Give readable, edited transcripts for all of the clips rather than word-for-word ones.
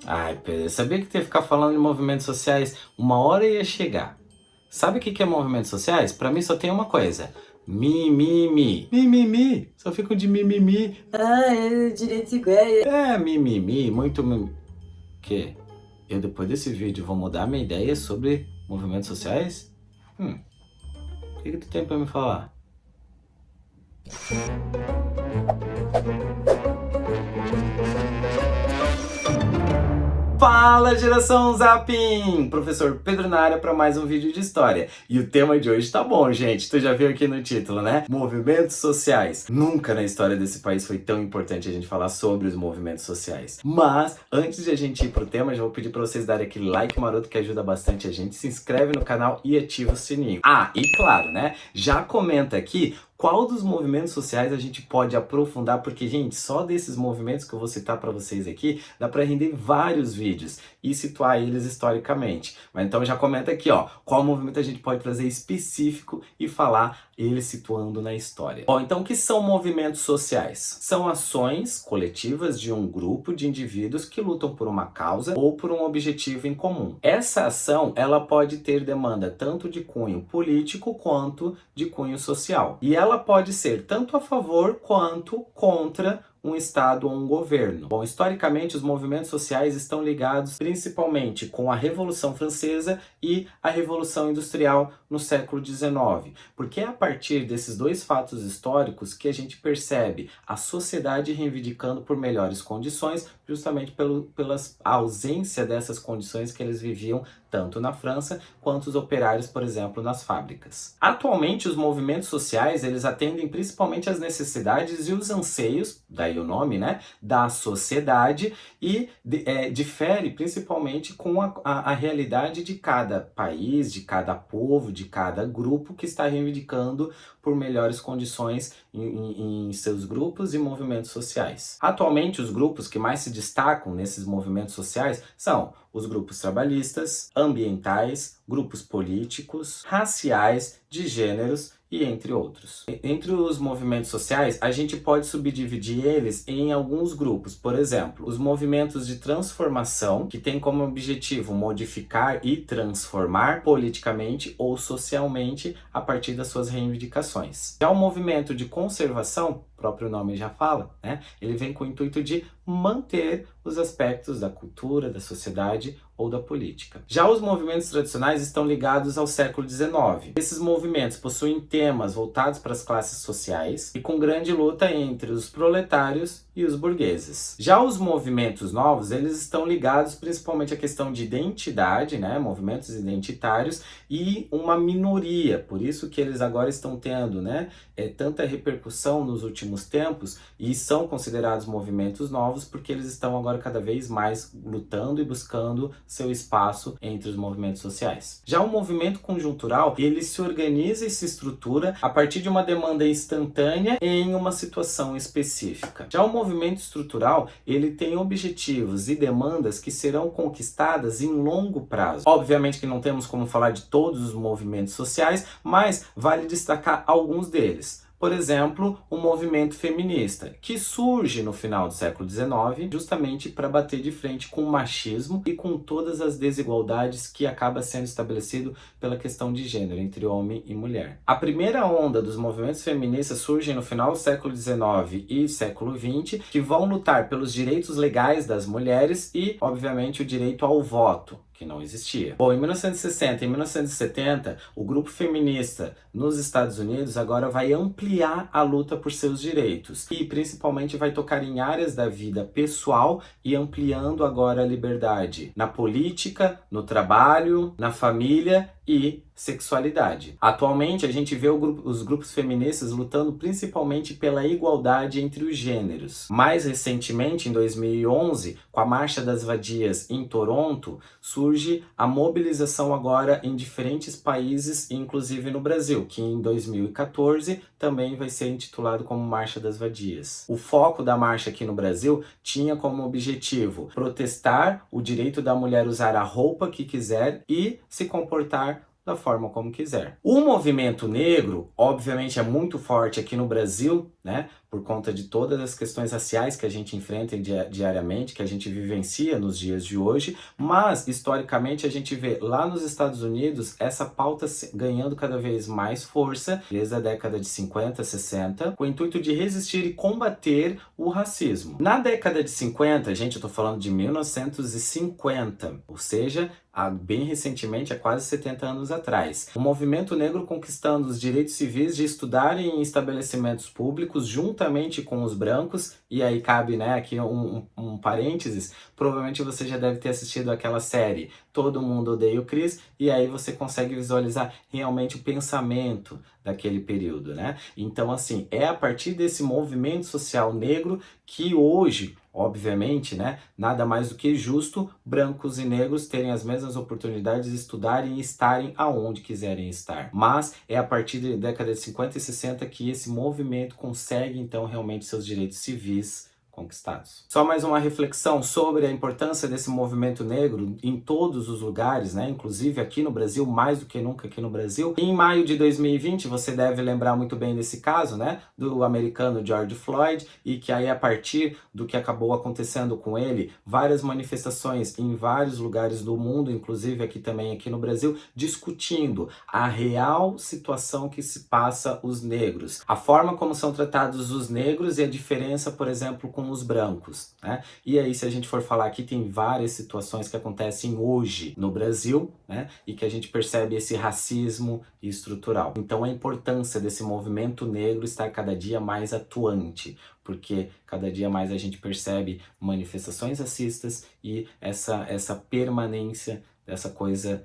Ai, Pedro, eu sabia que tu ia ficar falando de movimentos sociais, uma hora ia chegar. Sabe o que é movimentos sociais? Pra mim só tem uma coisa: mimimi. Mimimi. Só fico de mimimi. Ah, é direitos iguais. É, mimimi, muito mimimi. Que? Eu depois desse vídeo vou mudar minha ideia sobre movimentos sociais? O que tu tem pra me falar? Fala, geração Zapim! Professor Pedro na área para mais um vídeo de história. E o tema de hoje tá bom, gente. Tu já viu aqui no título, né? Movimentos sociais. Nunca na história desse país foi tão importante a gente falar sobre os movimentos sociais. Mas, antes de a gente ir pro tema, já vou pedir para vocês darem aquele like maroto que ajuda bastante a gente. Se inscreve no canal e ativa o sininho. Ah, e claro, né? Já comenta aqui qual dos movimentos sociais a gente pode aprofundar, porque, gente, só desses movimentos que eu vou citar para vocês aqui, dá para render vários vídeos e situar eles historicamente. Mas então já comenta aqui, ó, qual movimento a gente pode trazer específico e falar ele situando na história. Bom, então o que são movimentos sociais? São ações coletivas de um grupo de indivíduos que lutam por uma causa ou por um objetivo em comum. Essa ação, ela pode ter demanda tanto de cunho político quanto de cunho social. E ela pode ser tanto a favor quanto contra um Estado ou um governo. Bom, historicamente, os movimentos sociais estão ligados principalmente com a Revolução Francesa e a Revolução Industrial no século XIX, porque é a partir desses dois fatos históricos que a gente percebe a sociedade reivindicando por melhores condições, justamente pela ausência dessas condições que eles viviam tanto na França quanto os operários, por exemplo, nas fábricas. Atualmente, os movimentos sociais, eles atendem principalmente às necessidades e os anseios, daí o nome, né, da sociedade e difere principalmente com a realidade de cada país, de cada povo, de cada grupo que está reivindicando por melhores condições em seus grupos e movimentos sociais. Atualmente, os grupos que mais se destacam nesses movimentos sociais são os grupos trabalhistas, ambientais, grupos políticos, raciais, de gêneros e entre outros. Entre os movimentos sociais, a gente pode subdividir eles em alguns grupos. Por exemplo, os movimentos de transformação, que têm como objetivo modificar e transformar politicamente ou socialmente a partir das suas reivindicações. Já o movimento de conservação, o próprio nome já fala, né? Ele vem com o intuito de manter os aspectos da cultura, da sociedade ou da política. Já os movimentos tradicionais estão ligados ao século XIX. Esses movimentos possuem temas voltados para as classes sociais e com grande luta entre os proletários e os burgueses. Já os movimentos novos, eles estão ligados principalmente à questão de identidade, né, movimentos identitários e uma minoria, por isso que eles agora estão tendo, né, tanta repercussão nos últimos tempos e são considerados movimentos novos porque eles estão agora cada vez mais lutando e buscando seu espaço entre os movimentos sociais. Já o movimento conjuntural, ele se organiza e se estrutura a partir de uma demanda instantânea em uma situação específica. Já o movimento estrutural, ele tem objetivos e demandas que serão conquistadas em longo prazo. Obviamente que não temos como falar de todos os movimentos sociais, mas vale destacar alguns deles. Por exemplo, o movimento feminista, que surge no final do século XIX, justamente para bater de frente com o machismo e com todas as desigualdades que acaba sendo estabelecido pela questão de gênero entre homem e mulher. A primeira onda dos movimentos feministas surge no final do século XIX e século XX, que vão lutar pelos direitos legais das mulheres e, obviamente, o direito ao voto, que não existia. Bom, em 1960 e 1970, o grupo feminista nos Estados Unidos agora vai ampliar a luta por seus direitos e principalmente vai tocar em áreas da vida pessoal e ampliando agora a liberdade na política, no trabalho, na família e sexualidade. Atualmente a gente vê os grupos feministas lutando principalmente pela igualdade entre os gêneros. Mais recentemente, em 2011, com a Marcha das Vadias em Toronto, surge a mobilização agora em diferentes países, inclusive no Brasil, que em 2014 também vai ser intitulado como Marcha das Vadias. O foco da marcha aqui no Brasil tinha como objetivo protestar o direito da mulher usar a roupa que quiser e se comportar da forma como quiser. O movimento negro, obviamente, é muito forte aqui no Brasil né? Por conta de todas as questões raciais que a gente enfrenta diariamente, que a gente vivencia nos dias de hoje, mas historicamente a gente vê lá nos Estados Unidos essa pauta ganhando cada vez mais força desde a década de 50, 60, com o intuito de resistir e combater o racismo. Na década de 50, gente, eu tô falando de 1950, ou seja, bem recentemente, há quase 70 anos atrás. O movimento negro conquistando os direitos civis de estudarem em estabelecimentos públicos juntamente com os brancos, e aí cabe, né, aqui um parênteses, provavelmente você já deve ter assistido aquela série Todo Mundo Odeia o Chris, e aí você consegue visualizar realmente o pensamento daquele período, né? Então, assim, é a partir desse movimento social negro que hoje, obviamente, né, nada mais do que justo brancos e negros terem as mesmas oportunidades de estudarem e estarem aonde quiserem estar. Mas é a partir da década de 50 e 60 que esse movimento consegue, então, realmente seus direitos civis conquistados. Só mais uma reflexão sobre a importância desse movimento negro em todos os lugares, né? Inclusive aqui no Brasil, mais do que nunca aqui no Brasil. Em maio de 2020, você deve lembrar muito bem desse caso, né? Do americano George Floyd, e que aí a partir do que acabou acontecendo com ele, várias manifestações em vários lugares do mundo, inclusive aqui no Brasil, discutindo a real situação que se passa os negros, a forma como são tratados os negros e a diferença, por exemplo, com os brancos, né? E aí, se a gente for falar aqui, tem várias situações que acontecem hoje no Brasil, né? E que a gente percebe esse racismo estrutural. Então, a importância desse movimento negro estar cada dia mais atuante, porque cada dia mais a gente percebe manifestações racistas e essa permanência dessa coisa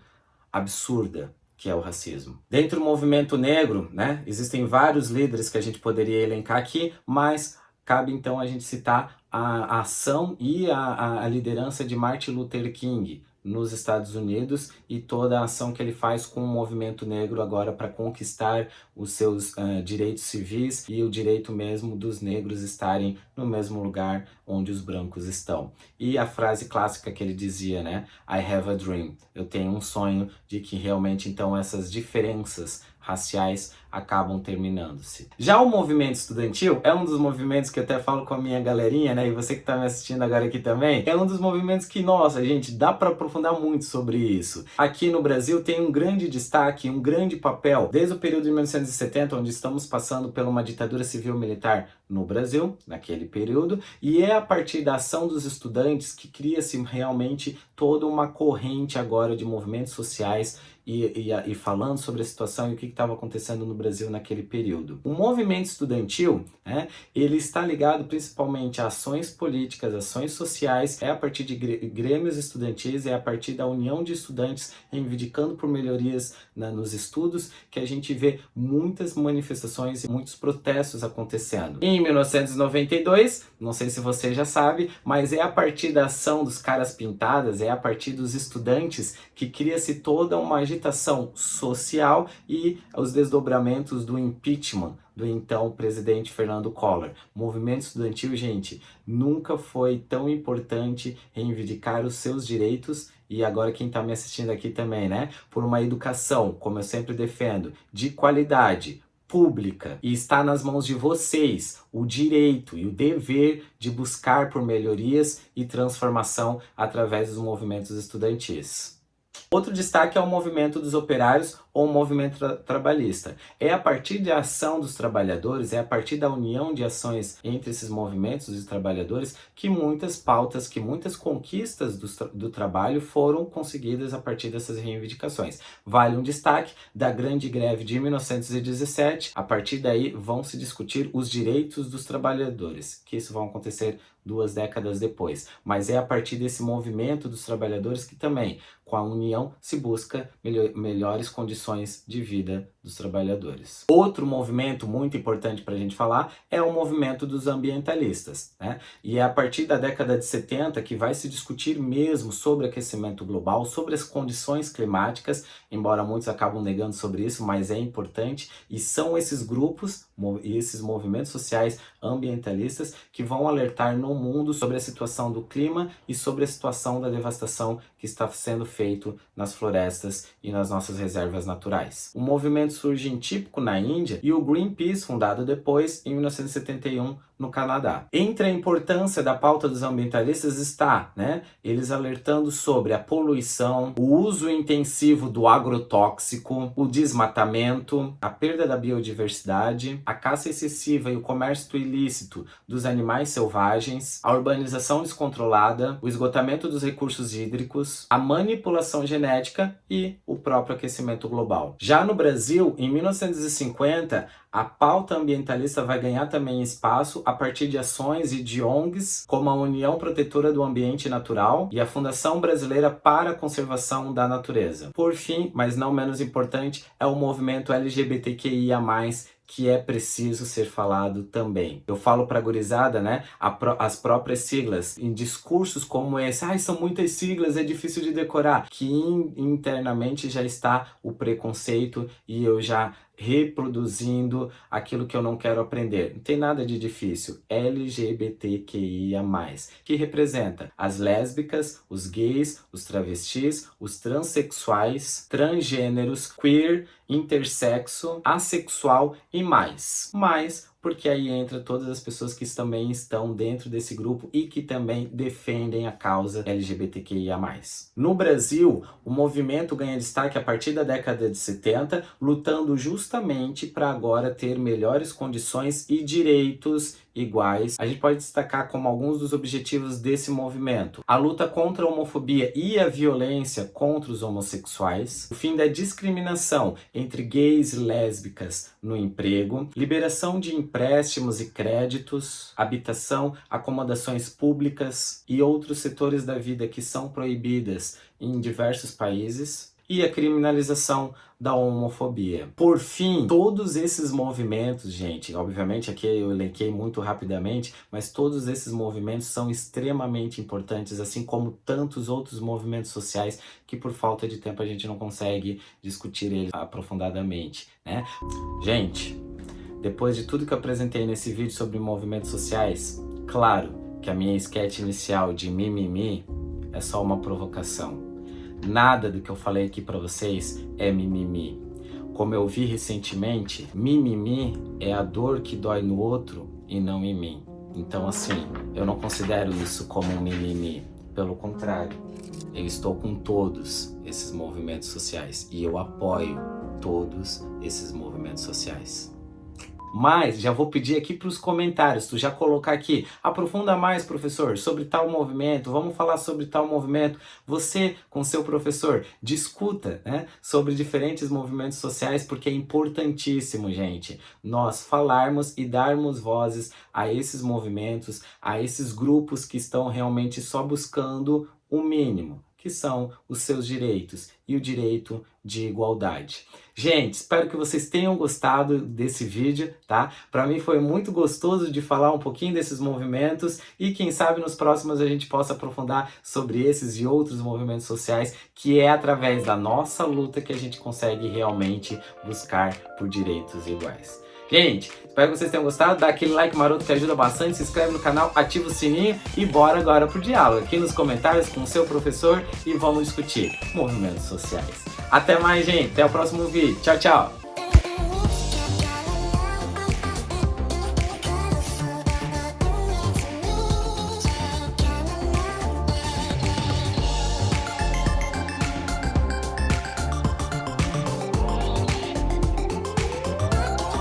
absurda que é o racismo. Dentro do movimento negro, né, existem vários líderes que a gente poderia elencar aqui, mas cabe então a gente citar a ação e a liderança de Martin Luther King nos Estados Unidos e toda a ação que ele faz com o movimento negro agora para conquistar os seus direitos civis e o direito mesmo dos negros estarem no mesmo lugar onde os brancos estão. E a frase clássica que ele dizia, né? I have a dream. Eu tenho um sonho de que realmente então essas diferenças raciais acabam terminando-se. Já o movimento estudantil é um dos movimentos que eu até falo com a minha galerinha, né? E você que está me assistindo agora aqui também, é um dos movimentos que, nossa, gente, dá para aprofundar muito sobre isso. Aqui no Brasil tem um grande destaque, um grande papel, desde o período de 1970, onde estamos passando por uma ditadura civil-militar no Brasil, naquele período, e é a partir da ação dos estudantes que cria-se realmente toda uma corrente agora de movimentos sociais e falando sobre a situação e o que estava acontecendo no Brasil naquele período. O movimento estudantil, né, ele está ligado principalmente a ações políticas, ações sociais, é a partir de grêmios estudantis, é a partir da união de estudantes reivindicando por melhorias nos estudos que a gente vê muitas manifestações e muitos protestos acontecendo. Em 1992, não sei se você já sabe, mas é a partir da ação dos caras pintadas, é a partir dos estudantes que cria-se toda uma agitação social e os desdobramentos do impeachment do então presidente Fernando Collor. O movimento estudantil, gente, nunca foi tão importante reivindicar os seus direitos e agora quem está me assistindo aqui também, né? Por uma educação, como eu sempre defendo, de qualidade, pública, e está nas mãos de vocês o direito e o dever de buscar por melhorias e transformação através dos movimentos estudantis. Outro destaque é o movimento dos operários ou o movimento trabalhista. É a partir da ação dos trabalhadores, é a partir da união de ações entre esses movimentos dos trabalhadores que muitas pautas, que muitas conquistas do trabalho foram conseguidas a partir dessas reivindicações. Vale um destaque da grande greve de 1917, a partir daí vão se discutir os direitos dos trabalhadores, que isso vão acontecer 2 décadas depois. Mas é a partir desse movimento dos trabalhadores que também, com a união, se busca melhores condições de vida dos trabalhadores. Outro movimento muito importante para a gente falar é o movimento dos ambientalistas, né? E é a partir da década de 70 que vai se discutir mesmo sobre aquecimento global, sobre as condições climáticas, embora muitos acabam negando sobre isso, mas é importante, e são esses grupos e esses movimentos sociais ambientalistas que vão alertar no mundo sobre a situação do clima e sobre a situação da devastação que está sendo feito nas florestas e nas nossas reservas naturais. O movimento surgem típico na Índia, e o Greenpeace, fundado depois, em 1971, no Canadá. Entre a importância da pauta dos ambientalistas está, eles alertando sobre a poluição, o uso intensivo do agrotóxico, o desmatamento, a perda da biodiversidade, a caça excessiva e o comércio ilícito dos animais selvagens, a urbanização descontrolada, o esgotamento dos recursos hídricos, a manipulação genética e o próprio aquecimento global. Já no Brasil, em 1950, a pauta ambientalista vai ganhar também espaço a partir de ações e de ONGs, como a União Protetora do Ambiente Natural e a Fundação Brasileira para a Conservação da Natureza. Por fim, mas não menos importante, é o movimento LGBTQIA+, que é preciso ser falado também. Eu falo pra gurizada, as próprias siglas, em discursos como esse, são muitas siglas, é difícil de decorar, que internamente já está o preconceito e eu já reproduzindo aquilo que eu não quero aprender. Não tem nada de difícil. LGBTQIA+, que representa as lésbicas, os gays, os travestis, os transexuais, transgêneros, queer, intersexo, assexual e mais. Porque aí entra todas as pessoas que também estão dentro desse grupo e que também defendem a causa LGBTQIA+. No Brasil, o movimento ganha destaque a partir da década de 70, lutando justamente para agora ter melhores condições e direitos iguais. A gente pode destacar como alguns dos objetivos desse movimento: a luta contra a homofobia e a violência contra os homossexuais, o fim da discriminação entre gays e lésbicas no emprego, liberação de empréstimos e créditos, habitação, acomodações públicas e outros setores da vida que são proibidas em diversos países, e a criminalização da homofobia. Por fim, todos esses movimentos, gente, obviamente aqui eu elenquei muito rapidamente, mas todos esses movimentos são extremamente importantes, assim como tantos outros movimentos sociais que por falta de tempo a gente não consegue discutir eles aprofundadamente, Gente, depois de tudo que eu apresentei nesse vídeo sobre movimentos sociais, claro que a minha sketch inicial de mimimi é só uma provocação. Nada do que eu falei aqui pra vocês é mimimi. Como eu vi recentemente, mimimi é a dor que dói no outro e não em mim. Então assim, eu não considero isso como um mimimi. Pelo contrário, eu estou com todos esses movimentos sociais e eu apoio todos esses movimentos sociais. Mas já vou pedir aqui para os comentários, tu já colocar aqui, aprofunda mais, professor, sobre tal movimento, vamos falar sobre tal movimento. Você, com seu professor, discuta, sobre diferentes movimentos sociais, porque é importantíssimo, gente, nós falarmos e darmos vozes a esses movimentos, a esses grupos que estão realmente só buscando o mínimo, que são os seus direitos e o direito de igualdade. Gente, espero que vocês tenham gostado desse vídeo, tá? Para mim foi muito gostoso de falar um pouquinho desses movimentos e quem sabe nos próximos a gente possa aprofundar sobre esses e outros movimentos sociais, que é através da nossa luta que a gente consegue realmente buscar por direitos iguais. Gente, espero que vocês tenham gostado, dá aquele like maroto que ajuda bastante, se inscreve no canal, ativa o sininho e bora agora pro diálogo aqui nos comentários com o seu professor e vamos discutir movimentos sociais. Até mais, gente, até o próximo vídeo, tchau, tchau!